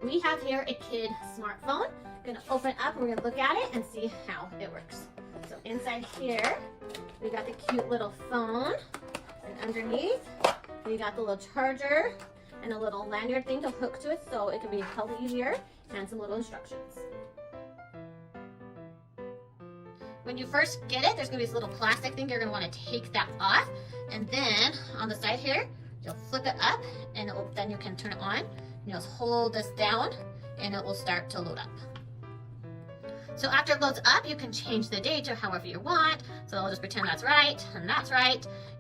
We have here a kid smartphone. We're gonna open up and we're gonna look at it and see how it works. So inside here, we got the cute little phone, and underneath, we got the little charger and a little lanyard thing to hook to it so it can be held easier, and some little instructions. When you first get it, there's gonna be this little plastic thing. You're gonna wanna take that off, and then on the side here, you'll flip it up, and then you can turn it on. You'll just hold this down, and it will start to load up. So after it loads up, you can change the date to however you want. So I'll just pretend that's right,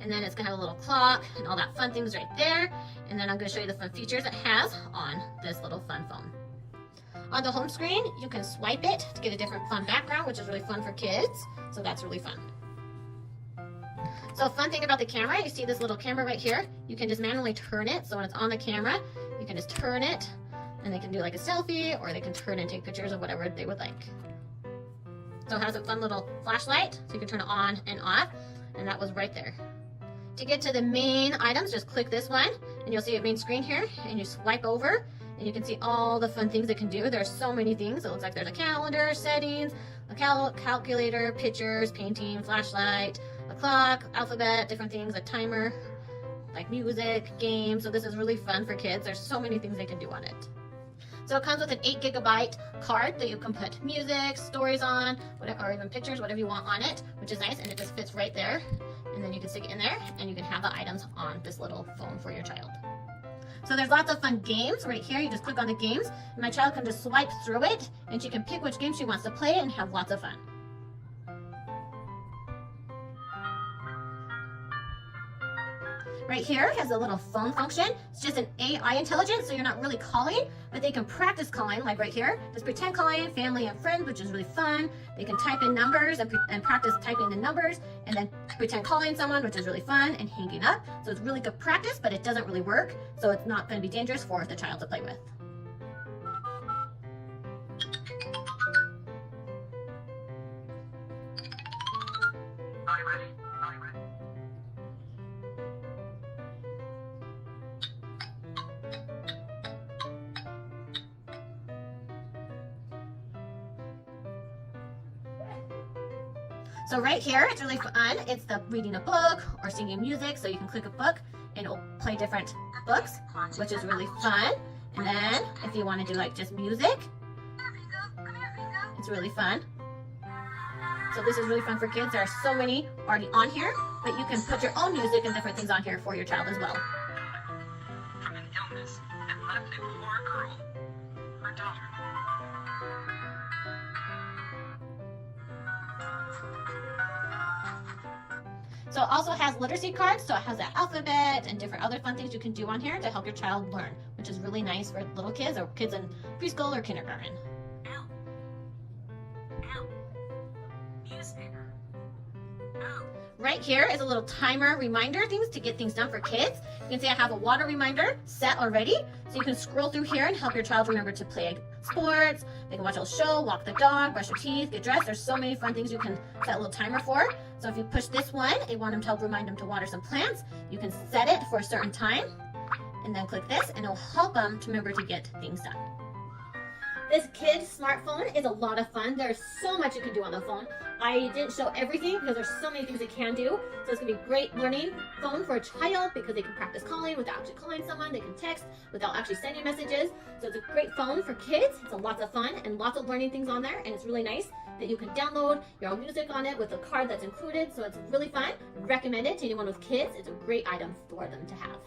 and then it's gonna have a little clock and all that fun things right there. And then I'm gonna show you the fun features it has on this little fun phone. On the home screen, you can swipe it to get a different fun background, which is really fun for kids. So that's really fun. So a fun thing about the camera, you see this little camera right here, you can just manually turn it. So when it's on the camera, you can just turn it, and they can do like a selfie, or they can turn and take pictures of whatever they would like. So it has a fun little flashlight, so you can turn it on and off, and that was right there. To get to the main items, just click this one, and you'll see a main screen here, and you swipe over, and you can see all the fun things it can do. There's so many things. It looks like there's a calendar, settings, a calculator, pictures, painting, flashlight, a clock, alphabet, different things, a timer, like music, games. So this is really fun for kids. There's so many things they can do on it. So it comes with an 8 GB card that you can put music, stories on, whatever, or even pictures, whatever you want on it, which is nice, and it just fits right there. And then you can stick it in there, and you can have the items on this little phone for your child. So there's lots of fun games right here. You just click on the games, and my child can just swipe through it, and she can pick which game she wants to play and have lots of fun. Right here has a little phone function. It's just an AI intelligence, so you're not really calling, but they can practice calling, like right here. Just pretend calling family and friends, which is really fun. They can type in numbers and practice typing the numbers, and then pretend calling someone, which is really fun, and hanging up. So it's really good practice, but it doesn't really work, so it's not going to be dangerous for the child to play with. Are you ready? Are you ready? So right here, it's really fun. It's the reading a book or singing music. So you can click a book and it'll play different books, which is really fun. And then if you want to do like just music, it's really fun. So this is really fun for kids. There are so many already on here, but you can put your own music and different things on here for your child as well. From an illness that left a poor girl, her daughter. So it also has literacy cards, so it has that alphabet and different other fun things you can do on here to help your child learn, which is really nice for little kids or kids in preschool or kindergarten. Ow. Ow. Newspaper. Ow. Right here is a little timer reminder things to get things done for kids. You can see I have a water reminder set already, so you can scroll through here and help your child remember to play sports. They can watch a show, walk the dog, brush your teeth, get dressed. There's so many fun things you can set a little timer for. So if you push this one, you want them to help remind them to water some plants. You can set it for a certain time, and then click this, and it'll help them to remember to get things done. This kid smartphone is a lot of fun. There's so much you can do on the phone. I didn't show everything because there's so many things it can do. So it's gonna be a great learning phone for a child because they can practice calling without actually calling someone. They can text without actually sending messages. So it's a great phone for kids. It's a lots of fun and lots of learning things on there. And it's really nice that you can download your own music on it with a card that's included. So it's really fun. Recommend it to anyone with kids. It's a great item for them to have.